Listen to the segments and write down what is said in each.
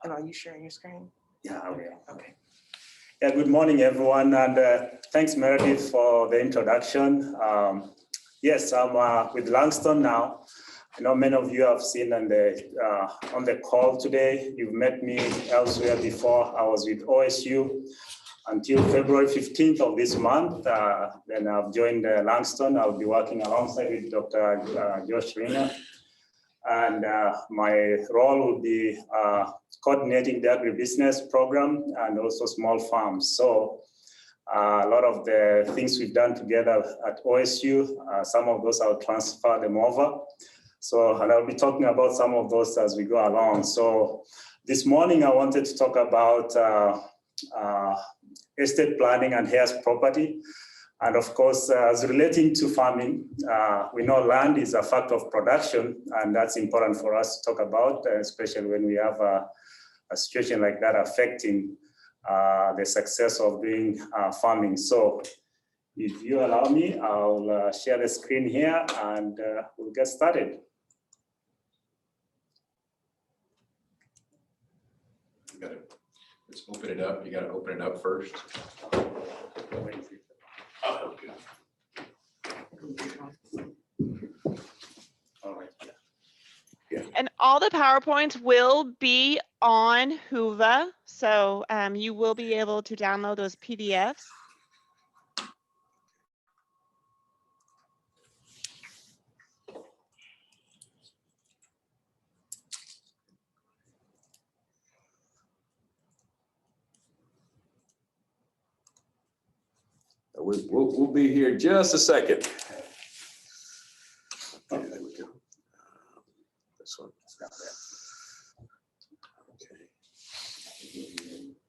And are you sharing your screen? Yeah, I will. Okay. Yeah, good morning, everyone, and thanks, Meredith, for the introduction. Yes, I'm with Langston now. I know many of you have seen on the call today. You've met me elsewhere before. I was with OSU until February 15th of this month. Then I've joined Langston. I'll be working alongside with Dr. Josh Rina. And my role will be coordinating the agribusiness program and also small farms. So a lot of the things we've done together at OSU, some of those I'll transfer them over. So, and I'll be talking about some of those as we go along. So this morning I wanted to talk about estate planning and Heir's property. And of course, as relating to farming, we know land is a factor of production, and that's important for us to talk about, especially when we have a situation like that affecting the success of doing farming. So if you allow me, I'll share the screen here and we'll get started. Let's open it up. You got to open it up first. Oh, okay. All right. Yeah. And all the PowerPoints will be on Whova, so you will be able to download those PDFs. We'll be here just a second. Okay, there we go. This one. Okay.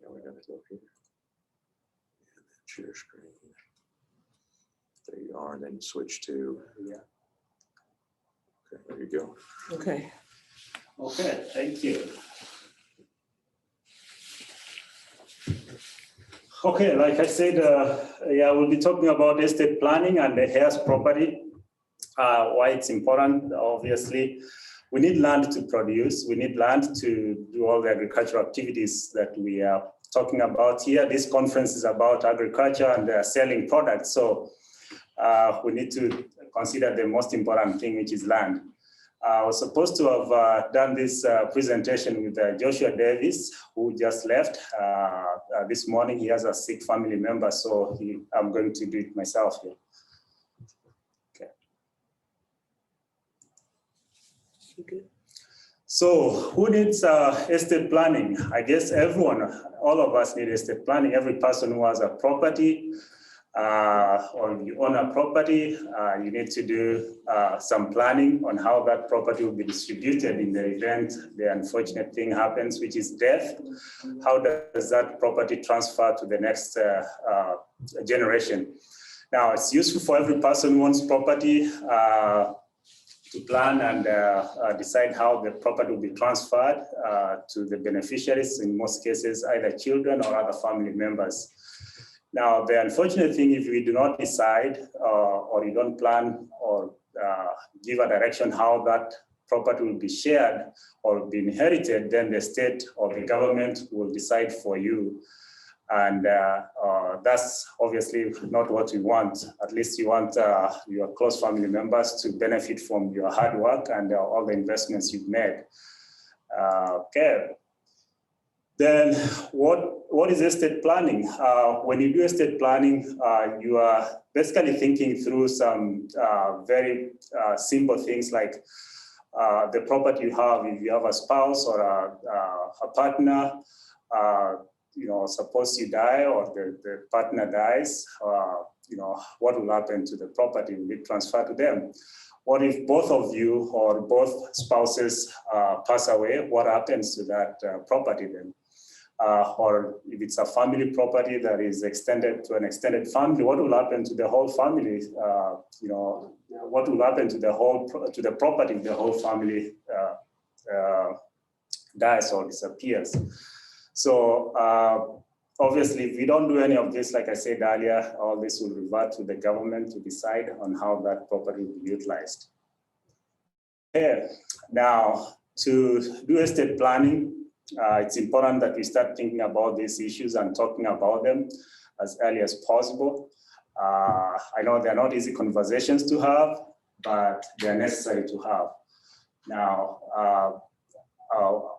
Now we're going to go here. And then share screen. There you are, and then switch to. Yeah. Okay, there you go. Okay. Okay, thank you. Okay, like I said, yeah, we'll be talking about estate planning and the Heir's property. Why it's important, obviously. We need land to produce. We need land to do all the agricultural activities that we are talking about here. This conference is about agriculture and selling products. So we need to consider the most important thing, which is land. I was supposed to have done this presentation with Joshua Davis, who just left this morning. He has a sick family member, so I'm going to do it myself here. Okay. Okay. So who needs estate planning? I guess everyone, all of us need estate planning. Every person who has a property, or you own a property, you need to do some planning on how that property will be distributed in the event the unfortunate thing happens, which is death. How does that property transfer to the next generation? Now, it's useful for every person who owns property to plan and decide how the property will be transferred to the beneficiaries, in most cases, either children or other family members. Now, the unfortunate thing, if we do not decide or you don't plan or give a direction how that property will be shared or be inherited, then the state or the government will decide for you. And that's obviously not what we want. At least you want your close family members to benefit from your hard work and all the investments you've made. Okay. Then what is estate planning? When you do estate planning, you are basically thinking through some very simple things like the property you have. If you have a spouse or a partner, you know, suppose you die or the partner dies, you know, what will happen to the property? Will it transfer to them? What if both of you or both spouses pass away? What happens to that property then? Or if it's a family property that is extended to an extended family, what will happen to the whole family? You know, what will happen to the property if the whole family dies or disappears? So obviously, if we don't do any of this, like I said earlier, all this will revert to the government to decide on how that property will be utilized. Okay. Now, to do estate planning, It's important that we start thinking about these issues and talking about them as early as possible. I know they're not easy conversations to have, but they're necessary to have. Now,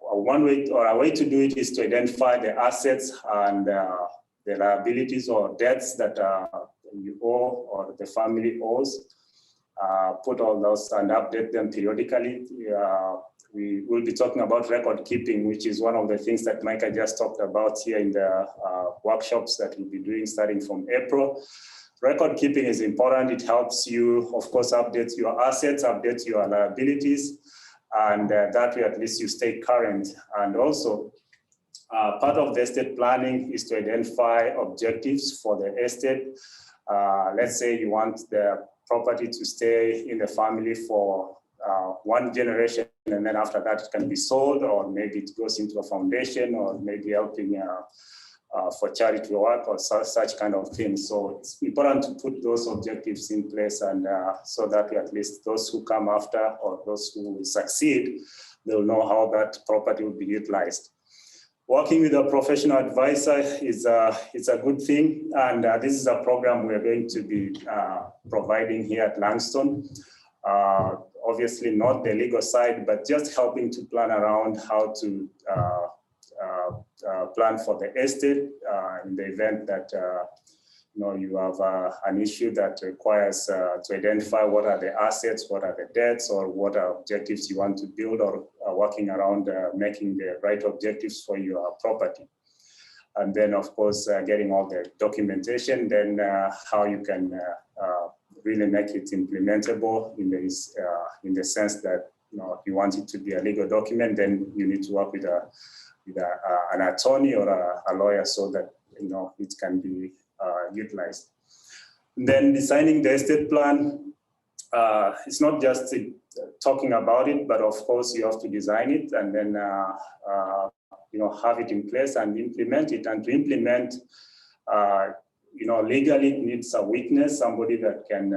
one way or a way to do it is to identify the assets and the liabilities or debts that you owe or the family owes. Put all those and update them periodically. We will be talking about record keeping, which is one of the things that Micah just talked about here in the workshops that we'll be doing starting from April. Record keeping is important. It helps you, of course, update your assets, update your liabilities, and that way at least you stay current. And also, part of the estate planning is to identify objectives for the estate. Let's say you want the property to stay in the family for one generation, and then after that it can be sold, or maybe it goes into a foundation, or maybe helping for charity work or such kind of things. So it's important to put those objectives in place, and so that at least those who come after or those who will succeed, they'll know how that property will be utilized. Working with a professional advisor is a good thing, and this is a program we're going to be providing here at Langston. Obviously not the legal side, but just helping to plan around how to plan for the estate in the event that you have an issue that requires to identify what are the assets, what are the debts, or what are objectives you want to build, or working around making the right objectives for your property. And then, of course, getting all the documentation, then how you can really make it implementable in the sense that if you want it to be a legal document, then you need to work with an attorney or a lawyer so that it can be utilized. And then designing the estate plan, it's not just talking about it, but of course you have to design it and then have it in place and implement it. And to implement, legally it needs a witness, somebody that can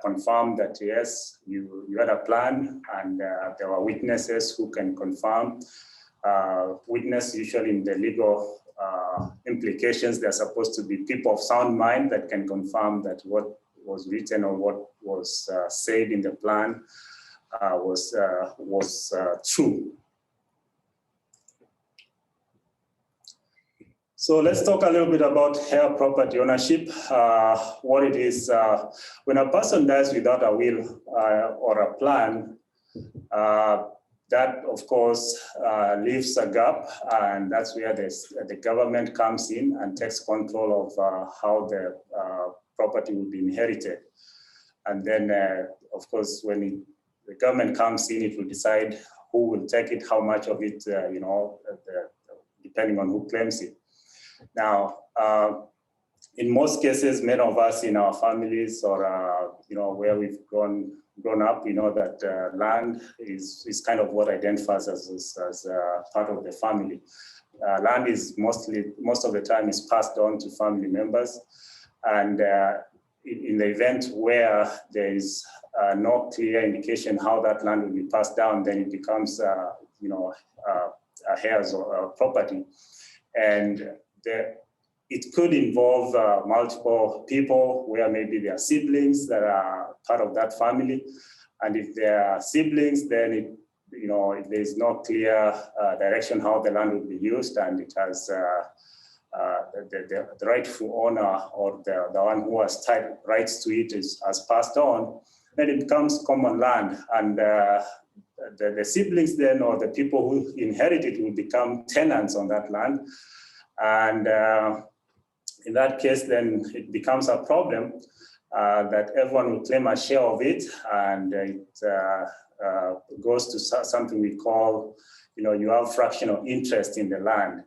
confirm that yes, you had a plan, and there are witnesses who can confirm. Witness usually in the legal implications, they're supposed to be people of sound mind that can confirm that what was written or what was said in the plan was true. So let's talk a little bit about Heir property ownership. What it is, when a person dies without a will or a plan, that, of course, leaves a gap, and that's where the government comes in and takes control of how the property will be inherited. And then, of course, when the government comes in, it will decide who will take it, how much of it, depending on who claims it. Now, in most cases, many of us in our families or, where we've grown up, we know that land is kind of what identifies us as part of the family. Land is most of the time is passed on to family members. And in the event where there is no clear indication how that land will be passed down, then it becomes, a heir's or property. And it could involve multiple people where maybe there are siblings that are part of that family. And if there are siblings, then if there is no clear direction how the land will be used, and it has the rightful owner or the one who has rights to it has passed on, then it becomes common land. And the siblings then, or the people who inherit it, will become tenants on that land. And in that case, then it becomes a problem that everyone will claim a share of it, and it goes to something we call, you have fractional interest in the land.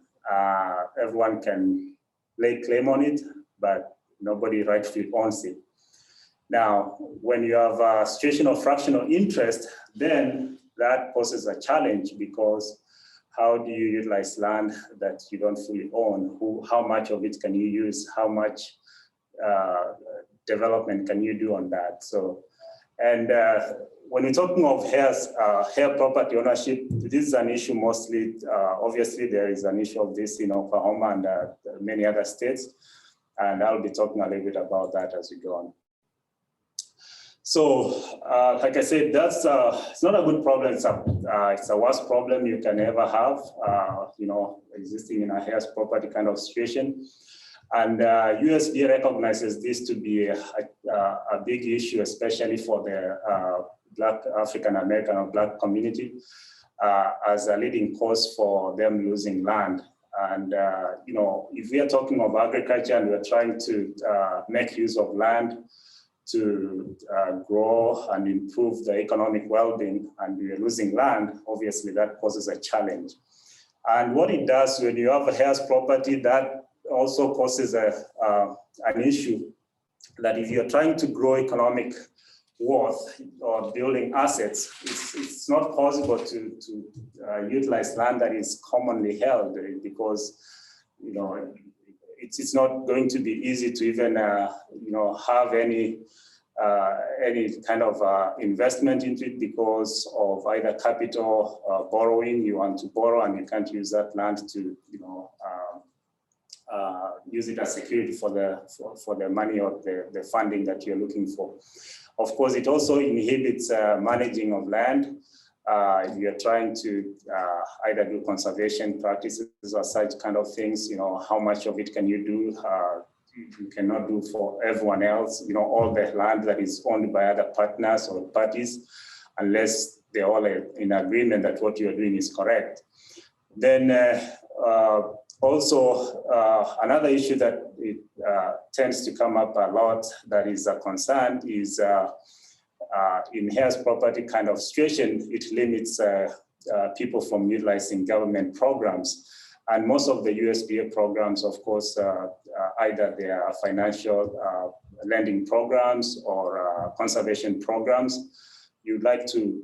Everyone can lay claim on it, but nobody rightfully owns it. Now, when you have a situation of fractional interest, then that poses a challenge, because how do you utilize land that you don't fully own? How much of it can you use? How much development can you do on that? So, and when we're talking of Heir property ownership, this is an issue mostly, obviously there is an issue of this in Oklahoma and many other states. And I'll be talking a little bit about that as we go on. So, like I said, that's it's not a good problem. It's a worst problem you can ever have. Existing in a Heir property kind of situation, and USDA recognizes this to be a big issue, especially for the Black African American or Black community, as a leading cause for them losing land. And if we are talking of agriculture and we're trying to make use of land to grow and improve the economic well-being, and we are losing land, obviously that poses a challenge. And what it does when you have a Heir's property, that also causes an issue that if you're trying to grow economic worth or building assets, it's not possible to utilize land that is commonly held, because it's not going to be easy to even have any kind of investment into it because of either capital borrowing. You want to borrow and you can't use that land to use it as security for the money or the funding that you're looking for. Of course, it also inhibits managing of land. You're trying to either do conservation practices or such kind of things. How much of it can you do? You cannot do for everyone else. All the land that is owned by other partners or parties, unless they're all in agreement that what you're doing is correct. Then also another issue that it tends to come up a lot that is a concern is in Heir's property kind of situation, it limits people from utilizing government programs. And most of the USDA programs, of course, either they are financial lending programs or conservation programs. You'd like to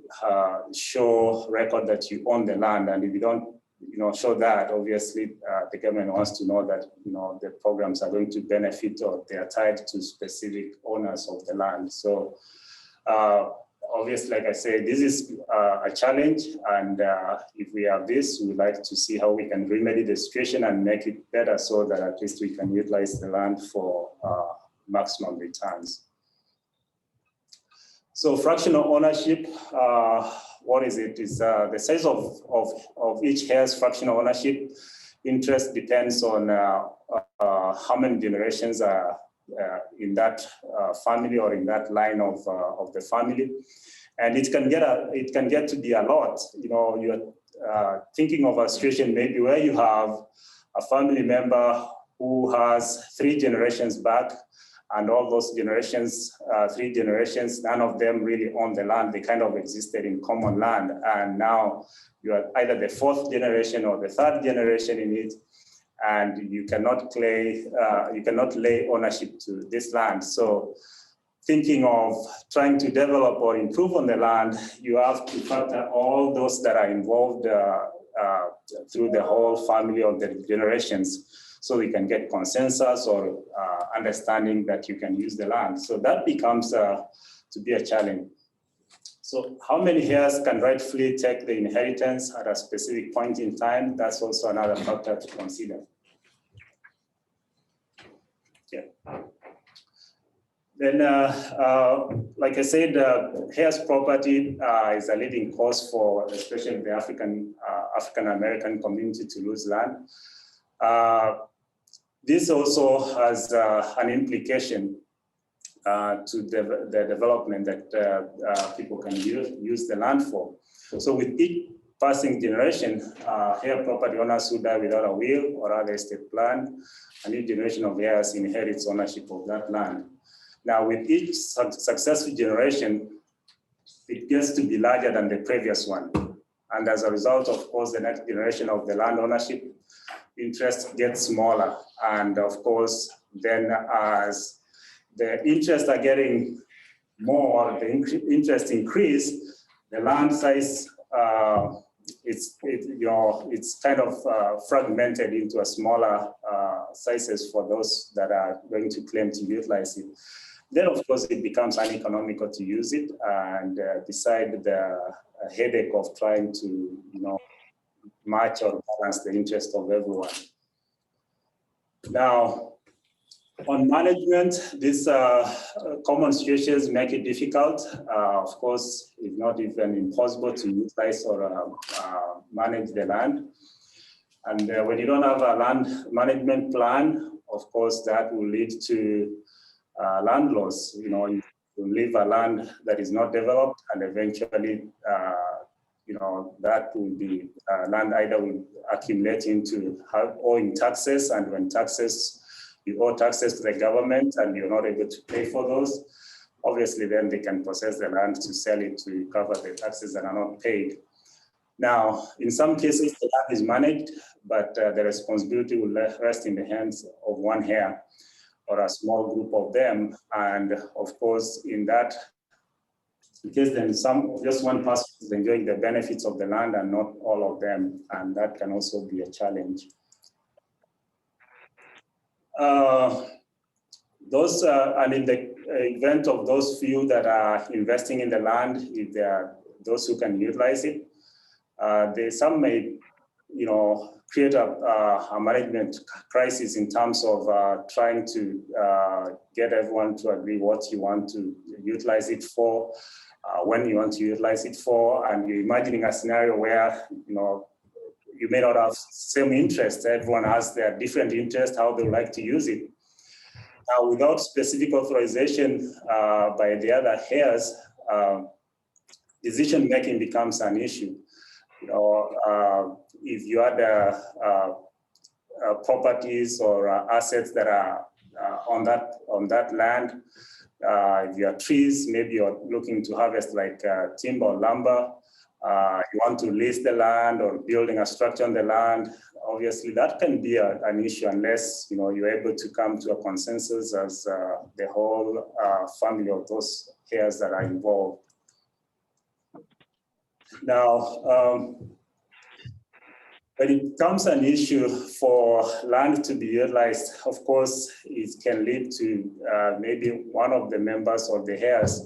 show record that you own the land, and if you don't show that, obviously the government wants to know that the programs are going to benefit or they are tied to specific owners of the land. So obviously, like I say, this is a challenge, and if we have this, we'd like to see how we can remedy the situation and make it better so that at least we can utilize the land for maximum returns. So fractional ownership, what is it? It's the size of each Heir's fractional ownership interest depends on how many generations are in that family or in that line of the family, and it can get to be a lot. You're thinking of a situation maybe where you have a family member who has 3 generations back, and all those generations, 3 generations, none of them really own the land. They kind of existed in common land, and now you are either the 4th generation or the 3rd generation in it, and you cannot lay ownership to this land. So thinking of trying to develop or improve on the land, you have to factor all those that are involved through the whole family of the generations, so we can get consensus or understanding that you can use the land. So that becomes to be a challenge. So how many heirs can rightfully take the inheritance at a specific point in time? That's also another factor to consider. Yeah. Then, like I said, Heir's property is a leading cause for, especially the African American community, to lose land. This also has an implication to the development that people can use the land for. So with each passing generation, Heir property owners who die without a will or other estate plan, a new generation of heirs inherits ownership of that land. Now, with each successive generation, it gets to be larger than the previous one. And as a result, of course, the next generation of the land ownership interest gets smaller. And of course, then as the interests are getting more, the interest increase, the land size, it's kind of fragmented into a smaller sizes for those that are going to claim to utilize it. then of course it becomes uneconomical to use it, and beside the headache of trying to, match or balance the interest of everyone. Now, on management, these common situations make it difficult. Of course, it's not even impossible to utilize or manage the land. And when you don't have a land management plan, of course, that will lead to land loss. You leave a land that is not developed, and eventually, that will be land either will accumulate into owing taxes, and when you owe taxes to the government and you're not able to pay for those, obviously then they can possess the land to sell it to cover the taxes that are not paid. Now, in some cases, the land is managed, but the responsibility will rest in the hands of one heir or a small group of them. And of course, in that case, then just one person is enjoying the benefits of the land and not all of them. And that can also be a challenge. And in the event of those few that are investing in the land, if there are those who can utilize it, some may, create a management crisis in terms of trying to get everyone to agree what you want to utilize it for, when you want to utilize it for, and you're imagining a scenario where, you may not have same interest. Everyone has their different interests, how they would like to use it. Now, without specific authorization by the other heirs, decision-making becomes an issue. If you had properties or assets that are on that land, if you have trees, maybe you're looking to harvest like timber or lumber, you want to lease the land or building a structure on the land, obviously that can be an issue unless you're able to come to a consensus as the whole family of those heirs that are involved. Now, when it becomes an issue for land to be utilized, of course, it can lead to maybe one of the members of the heirs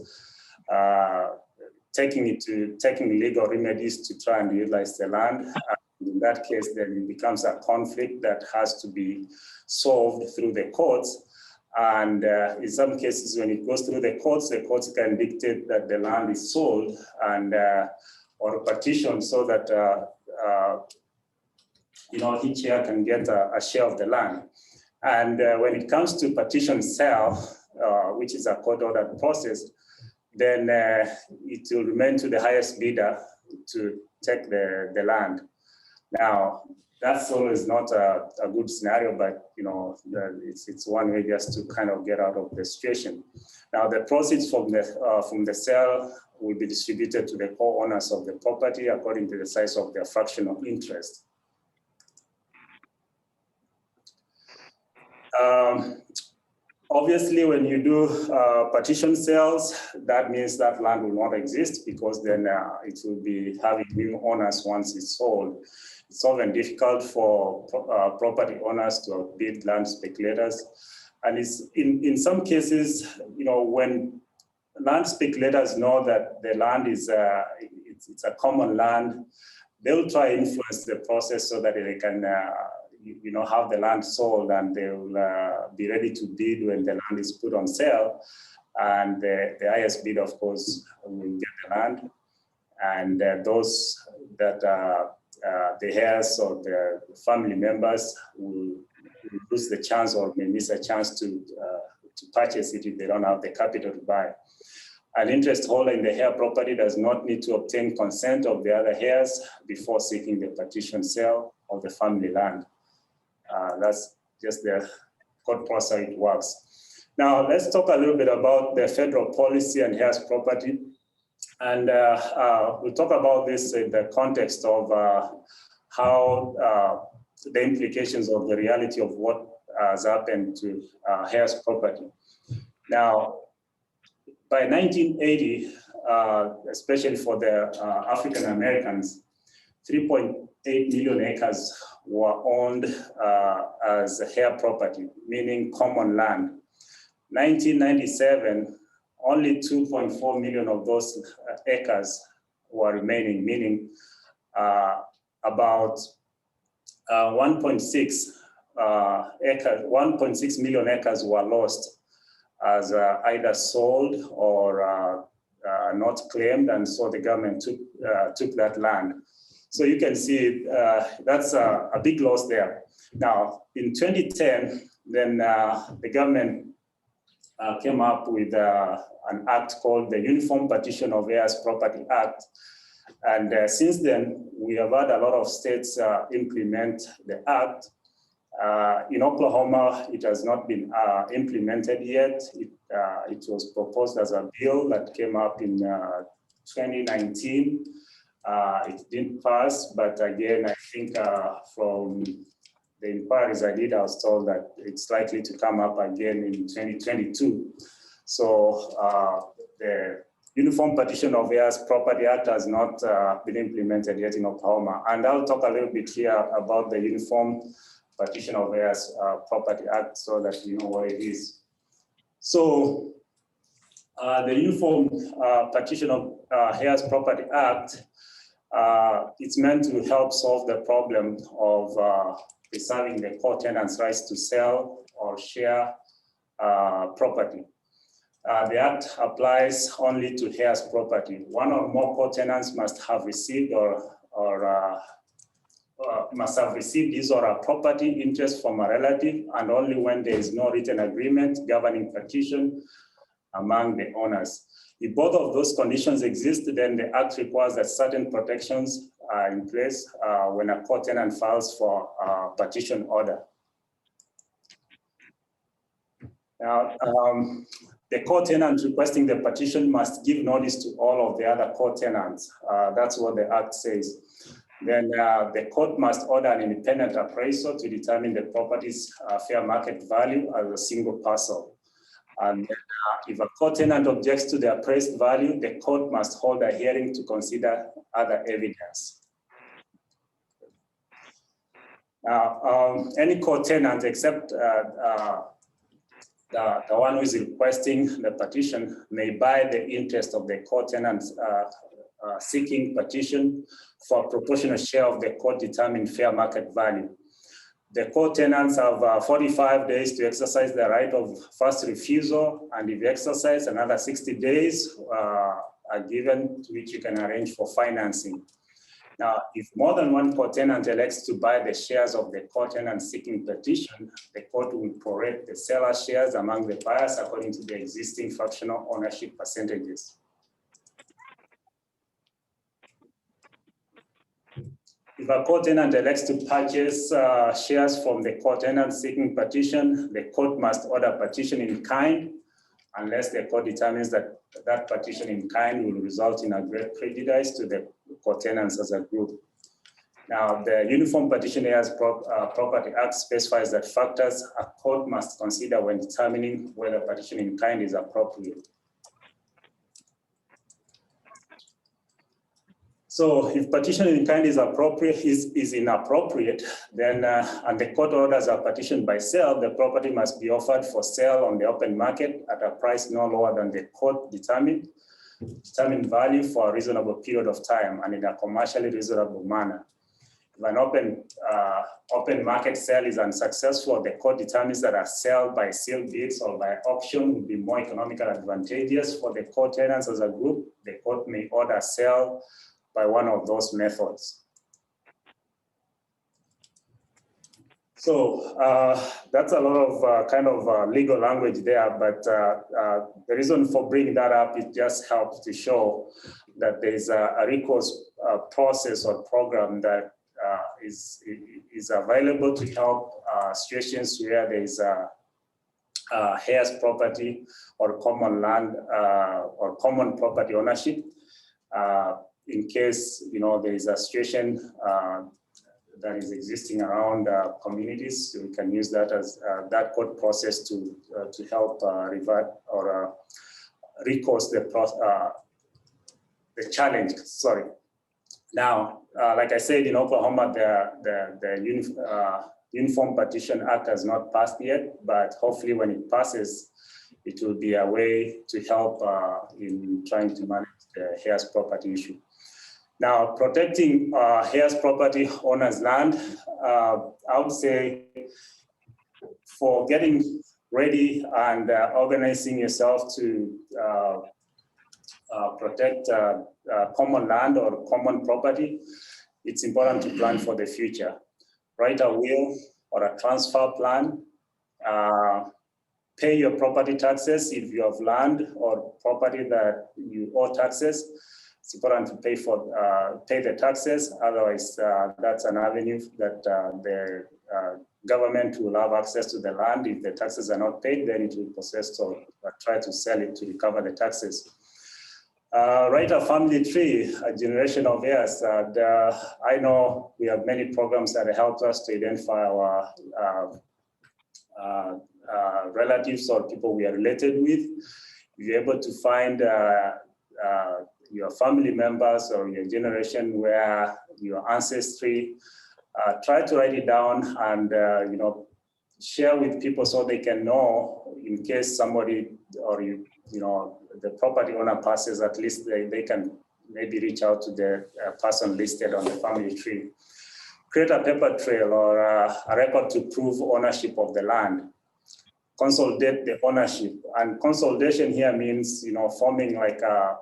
taking legal remedies to try and utilize the land. In that case, then it becomes a conflict that has to be solved through the courts. And in some cases, when it goes through the courts can dictate that the land is sold and or petition so that each heir can get a share of the land. And when it comes to petition sale, which is a court-ordered process, then it will remain to the highest bidder to take the land. Now, that's always not a good scenario, but it's one way just to kind of get out of the situation. Now, the proceeds from the sale will be distributed to the co-owners of the property according to the size of their fractional interest. Obviously, when you do partition sales, that means that land will not exist because then it will be having new owners once it's sold. It's often difficult for property owners to outbid land speculators. And it's in some cases, when land speculators know that the land is it's a common land, they'll try to influence the process so that they can have the land sold, and they'll be ready to bid when the land is put on sale. And the highest bid, of course, will get the land. And those that the heirs or the family members will lose the chance or may miss a chance to purchase it if they don't have the capital to buy. An interest holder in the heir property does not need to obtain consent of the other heirs before seeking the partition sale of the family land. That's just the court process it works. Now, let's talk a little bit about the federal policy and heirs property. And we'll talk about this in the context of how the implications of the reality of what has happened to heirs property. Now, by 1980, especially for the African Americans, 3.8 million acres were owned as heir property, meaning common land. 1997, only 2.4 million of those acres were remaining, meaning about 1.6 million acres were lost as either sold or not claimed, and so the government took that land. So you can see that's a big loss there. Now, in 2010, then the government came up with an act called the Uniform Partition of Heirs Property Act. And since then, we have had a lot of states implement the act. In Oklahoma, it has not been implemented yet. It was proposed as a bill that came up in 2019. It didn't pass, but again, I think from the inquiries I did, I was told that it's likely to come up again in 2022. So the Uniform Partition of Heirs Property Act has not been implemented yet in Oklahoma. And I'll talk a little bit here about the Uniform Partition of Heirs Property Act so that you know what it is. So the Uniform Partition of Heirs Property Act, it's meant to help solve the problem of preserving the co-tenants' rights to sell or share property. The Act applies only to heirs property. One or more co-tenants must have received his or her property interest from a relative, and only when there is no written agreement governing partition among the owners. If both of those conditions exist, then the Act requires that certain protections are in place when a co-tenant files for a partition order. Now, the co-tenant requesting the partition must give notice to all of the other co-tenants. That's what the Act says. Then the court must order an independent appraisal to determine the property's fair market value as a single parcel. And if a co-tenant objects to the appraised value, the court must hold a hearing to consider other evidence. Now, any co-tenant except the one who is requesting the partition may buy the interest of the co-tenant seeking partition for a proportional share of the court-determined fair market value. The co-tenants have 45 days to exercise the right of first refusal, and if you exercise, another 60 days are given to which you can arrange for financing. Now, if more than one co-tenant elects to buy the shares of the co-tenant seeking petition, the court will prorate the seller's shares among the buyers according to the existing fractional ownership percentages. If a co-tenant elects to purchase shares from the co-tenant seeking partition, the court must order partition in kind, unless the court determines that that partition in kind will result in a great prejudice to the co-tenants as a group. Now, the Uniform Partition Heirs Property Act specifies that factors a court must consider when determining whether partition in kind is appropriate. So if partition in kind is inappropriate, then and the court orders a partition by sale, the property must be offered for sale on the open market at a price no lower than the court determined value for a reasonable period of time and in a commercially reasonable manner. If an open market sale is unsuccessful, the court determines that a sale by sealed bids or by auction would be more economically advantageous for the co-tenants as a group. The court may order sale by one of those methods. So that's a lot of legal language there, but the reason for bringing that up, it just helps to show that there's a recourse process or program that is available to help situations where there's heirs property or common land or common property ownership. In case there is a situation that is existing around communities, so we can use that as that court process to help revert or recourse the challenge. Sorry. Now, like I said, in Oklahoma, the Uniform Partition Act has not passed yet, but hopefully when it passes, it will be a way to help in trying to manage the Heir's property issue. Now, protecting Heir's property owner's land, I would say for getting ready and organizing yourself to protect common land or common property, it's important to plan for the future. Write a will or a transfer plan. Pay your property taxes if you have land or property that you owe taxes. It's important to pay the taxes. Otherwise, that's an avenue that the government will have access to the land. If the taxes are not paid, then it will possess or try to sell it to recover the taxes. Write a family tree, a generation of heirs. I know we have many programs that help us to identify our relatives or people we are related with. If you're able to find your family members or your generation where your ancestry, try to write it down and share with people so they can know in case somebody or the property owner passes, at least they can maybe reach out to the person listed on the family tree. Create a paper trail or a record to prove ownership of the land. Consolidate the ownership, and consolidation here means forming like a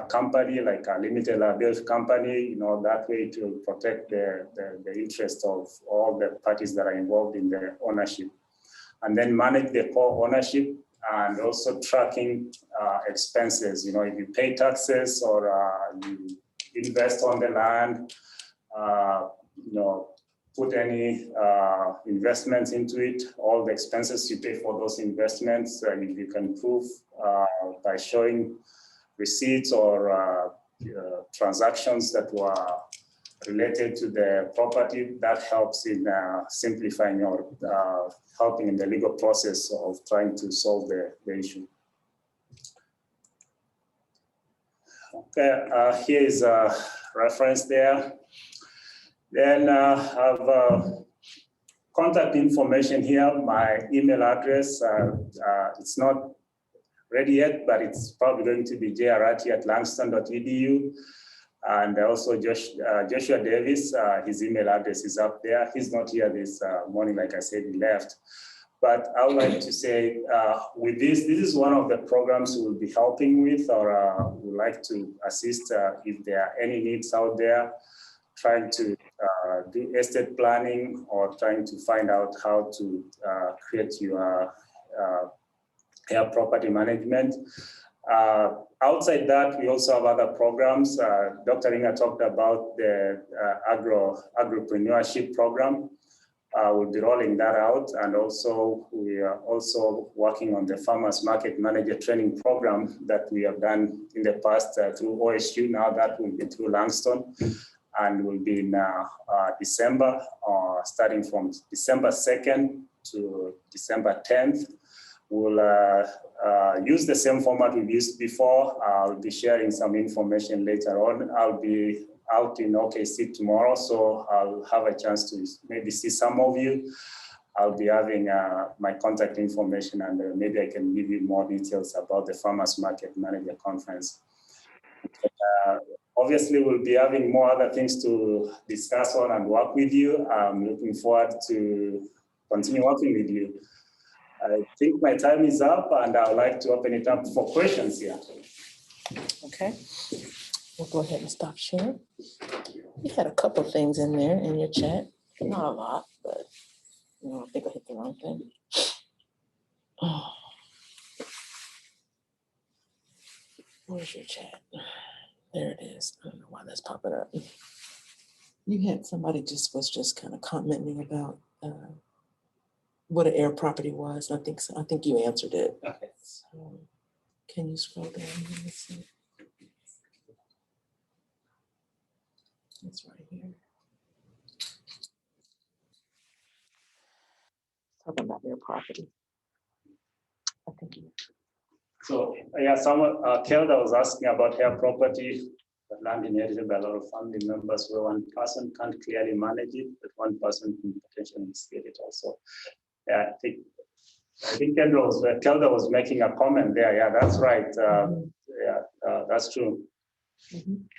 company, like a limited liability company, that way to protect the interest of all the parties that are involved in the ownership, and then manage the core ownership and also tracking expenses. If you pay taxes or you invest on the land, put any investments into it, all the expenses you pay for those investments, if you can prove by showing receipts or transactions that were related to the property, that helps in simplifying or helping in the legal process of trying to solve the issue. Okay, here is a reference there. Then I have contact information here, my email address. It's not ready yet, but it's probably going to be jarati@langston.edu. And also Joshua Davis, his email address is up there. He's not here this morning, like I said, he left. But I would like to say with this is one of the programs we'll be helping with, or would like to assist if there are any needs out there, trying to do estate planning or trying to find out how to create your Heir property management. Outside that, we also have other programs. Dr. Inga talked about the agripreneurship program. We'll be rolling that out, and also we are also working on the Farmers Market Manager Training Program that we have done in the past through OSU. Now that will be through Langston, and will be in December, starting from December 2nd to December 10th. We'll use the same format we've used before. I'll be sharing some information later on. I'll be out in OKC tomorrow, so I'll have a chance to maybe see some of you. I'll be having my contact information, and maybe I can give you more details about the Farmers Market Manager Conference. Obviously, we'll be having more other things to discuss on and work with you. I'm looking forward to continue working with you. I think my time is up, and I would like to open it up for questions here. Okay, we'll go ahead and stop sharing. You had a couple things in there in your chat, not a lot, but I think I hit the wrong thing. Oh. Where's your chat? There it is. I don't know why that's popping up. You had somebody was just kind of commenting about what an heir property was. I think you answered it. Okay. So, can you scroll down? Let's see. It's right here. Talking about their property. I think you. So yeah, someone, Kelda was asking about Heir property, the land inherited by a lot of family members where one person can't clearly manage it, but one person can potentially steal it also. Yeah, I think I think Kelda was making a comment there. Yeah, that's right. That's true. And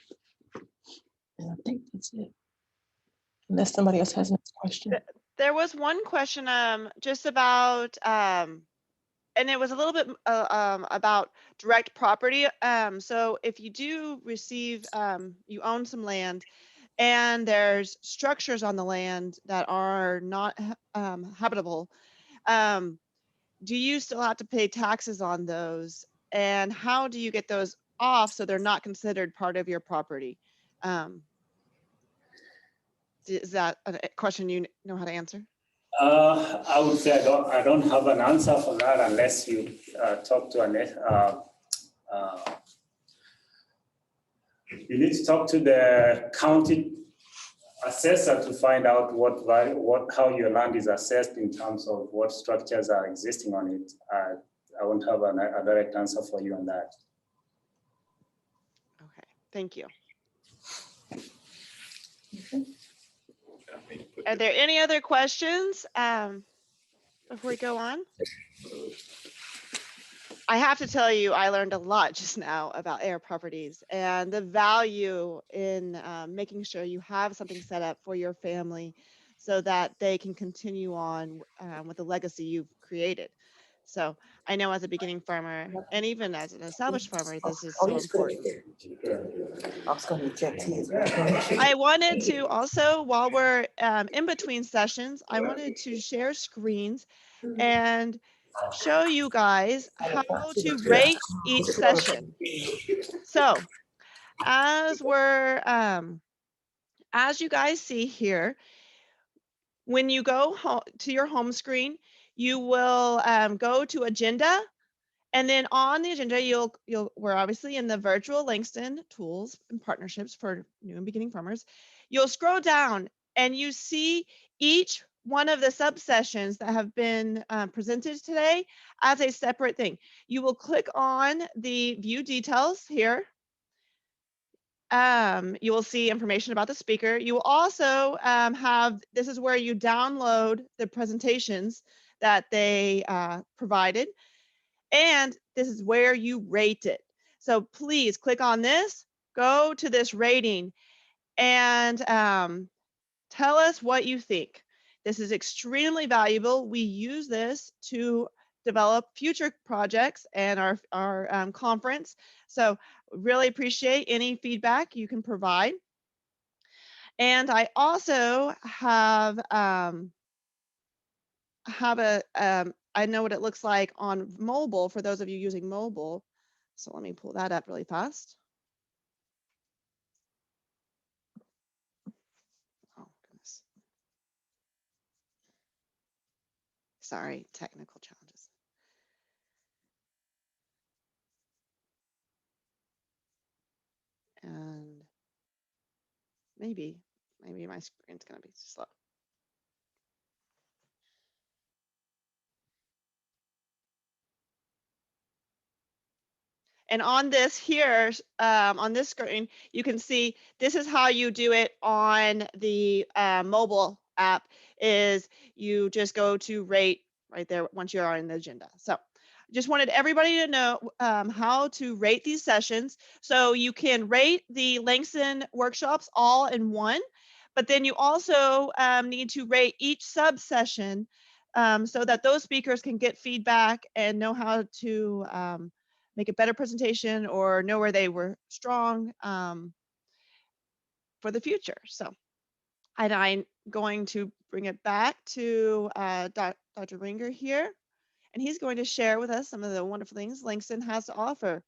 I think that's it. Unless somebody else has another question. There was one question just about, and it was a little bit about direct property. So if you do receive, you own some land and there's structures on the land that are not habitable, do you still have to pay taxes on those? And how do you get those off so they're not considered part of your property? Is that a question you know how to answer? I would say I don't have an answer for that unless you talk to you need to talk to the county assessor to find out how your land is assessed in terms of what structures are existing on it. I won't have a direct answer for you on that. Okay, thank you. Are there any other questions before we go on? I have to tell you, I learned a lot just now about Heir properties and the value in making sure you have something set up for your family so that they can continue on with the legacy you've created. So I know as a beginning farmer and even as an established farmer, this is so important. I wanted to also, while we're in between sessions, I wanted to share screens and show you guys how to rate each session. So as you guys see here, when you go to your home screen, you will go to agenda, and then on the agenda, we're obviously in the virtual Langston tools and partnerships for new and beginning farmers. You'll scroll down and you see each one of the subsessions that have been presented today as a separate thing. You will click on the view details here. You will see information about the speaker. You will also this is where you download the presentations that they provided. And this is where you rate it. So please click on this, go to this rating, and tell us what you think. This is extremely valuable. We use this to develop future projects and our conference. So really appreciate any feedback you can provide. And I also have I know what it looks like on mobile for those of you using mobile. So let me pull that up really fast. Oh, goodness. Sorry, technical challenges. And maybe my screen's gonna be slow. And on this here, on this screen, you can see this is how you do it on the mobile app, is you just go to rate right there once you're on the agenda. So just wanted everybody to know how to rate these sessions. So you can rate the Langston workshops all in one, but then you also need to rate each sub-session so that those speakers can get feedback and know how to make a better presentation or know where they were strong for the future. So I'm going to bring it back to Dr. Ringer here, and he's going to share with us some of the wonderful things Langston has to offer.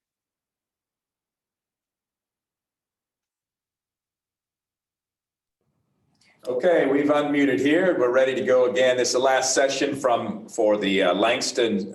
Okay, we've unmuted here. We're ready to go again. This is the last session for the Langston